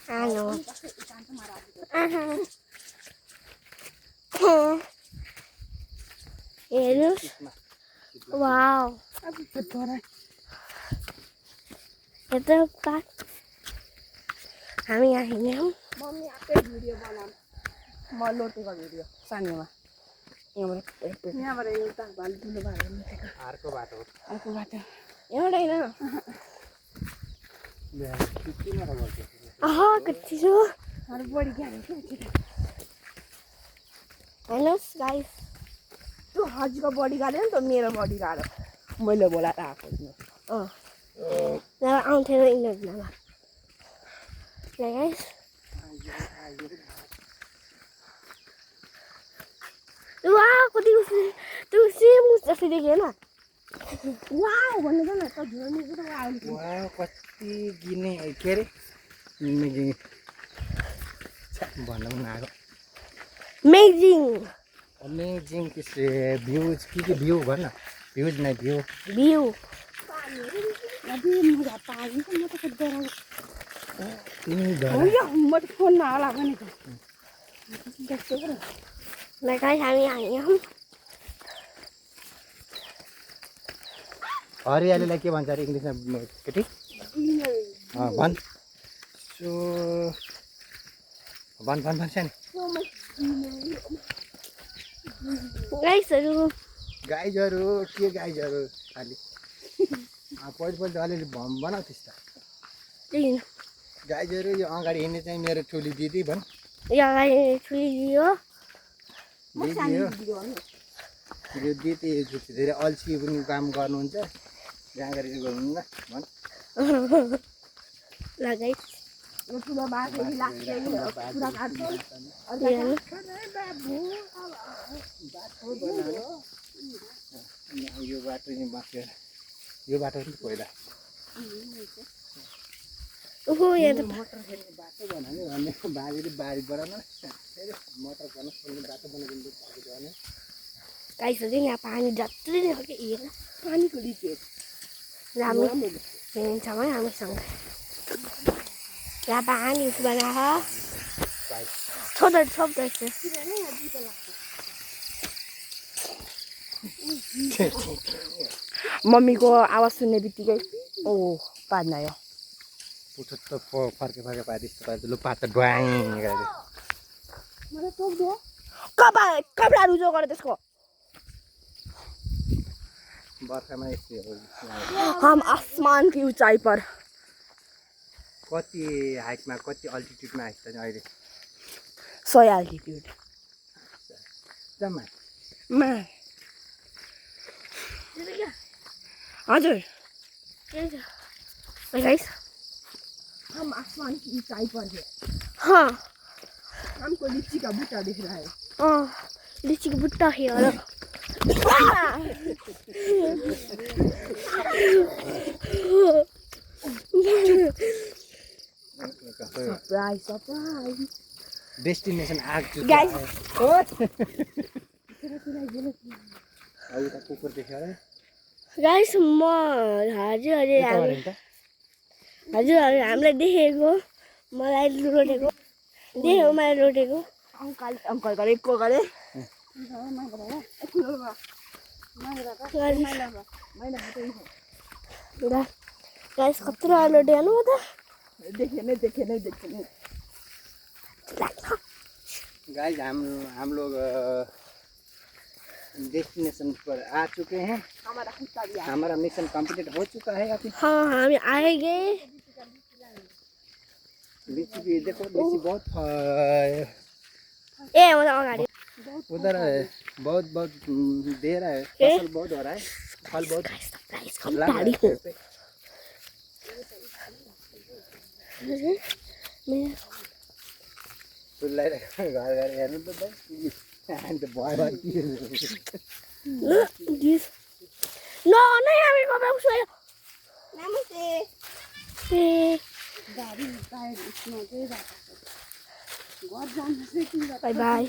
Ano? हेर्नुहोस् wow यत्रो पात हामी यहाँ हिँड्यौँ मम्मी आफै भिडियो बनाऊँ म लोटेको भिडियो सानोमा यहाँबाट एउटा भाल ठुलो भाल अर्को बाटो अर्को बाटो एउटै न किन गर्छ कति छु अरू बढी ज्ञान हेर्नुहोस् गाइस तँ हजुरको बढी गाड्यो नि त मेरो बढी गाड्यो मैले बोलाएर आएको आउँथेन इन्टरभ्यूमा ल गाइस वाह कति त्यो सेम जस्तो देख्यो न वाउ भन्नु त न त झुर्ने त वाउ वाह कति गिने के अरे भन्नु पनि आएको अमेजिङ अमेजिङ भ्यूज के भ्यू भन न भ्यूज नै भ्यू भ्यू म त फोन नहोला भने त ल गाइस हामी आयौँ हरियालीलाई के भन्छ अरे इङ्ग्लिसमा केटी भन सो भन भन भन्छ नि गाइसहरू के गाइजहरू खालि पहिलो अलिअलि बनाऊ त्यस्तो गाइजहरू यो अगाडि हिँड्ने चाहिँ मेरो ठुली दिदी भन् यो अगाडि ठुली दियो दिदी हो यो दिदी धेरै अल्छी पनि काम गर्नुहुन्छ यहाँ गरेर गर्नुहुन्न भन् ल गाइस यो ठुलो बाटो लाग्छ पुरा काट्छ यो बाटो नि बाँच्यो यो बाटो पनि पहिला ओहो यहाँ त मोटर खेल्ने बाटो बनाउने भनेको बारीले बारी बनाउन मोटर गर्न खोल्ने बाटो बनाइदिनु भने गाइसहरू यहाँ पानी जत्रै देख्यो कि हेर पानीको रिचेट राम्रो हिँड्छौँ है हामीसँग यहाँ पानी बनाएर छोटो छोटो मम्मीको आवाज सुन्ने बित्तिकै ओ पार्न आयो पुछुत्त फर्के पारिस् लु पात ड्वाङ गरेर कपडा रुजो गर त्यसको बर्खामा यस्तै हो हम आसमान की ऊंचाई पर कति हाइटमा कति अल्टिट्युडमा आइस त अहिले 100 एल्टिट्युड जम्मा मा हजुर गाइस हम आसमान की ऊंचाई पर है हाँ हमको लीची का बूटा दिख रहा है लीची का बुट्टा है और सरप्राइज डेस्टिनेसन आएको गाइस अहिले कुकुर देख्यो अरे गाइस म हजुरहरूले हामीलाई देखेको मलाई लोटेको देखेको मलाई लोटेको अंकल करे को करे गाइस कत्रो लोटे हाल्नु म त देखे नहीं गाइस हम लोग डेस्टिनेशन पर आ चुके हैं हमारा मिशन कंप्लीट हो चुका है अभी हाँ हामी आएंगे लीची भी देखो लीची बहुत ए म त अगाडि उधर है बहुत दे रहा है फसल बहुत हो रहा है फल बहुत लग रहा है पेड़ पे। फुललाई घर हेर्नु त अन्त भयो No, no, हामी बाबा उसो नमस्ते ए गाडी टायर स्नो चाहिँ घर जानु चाहिँ बाई बाई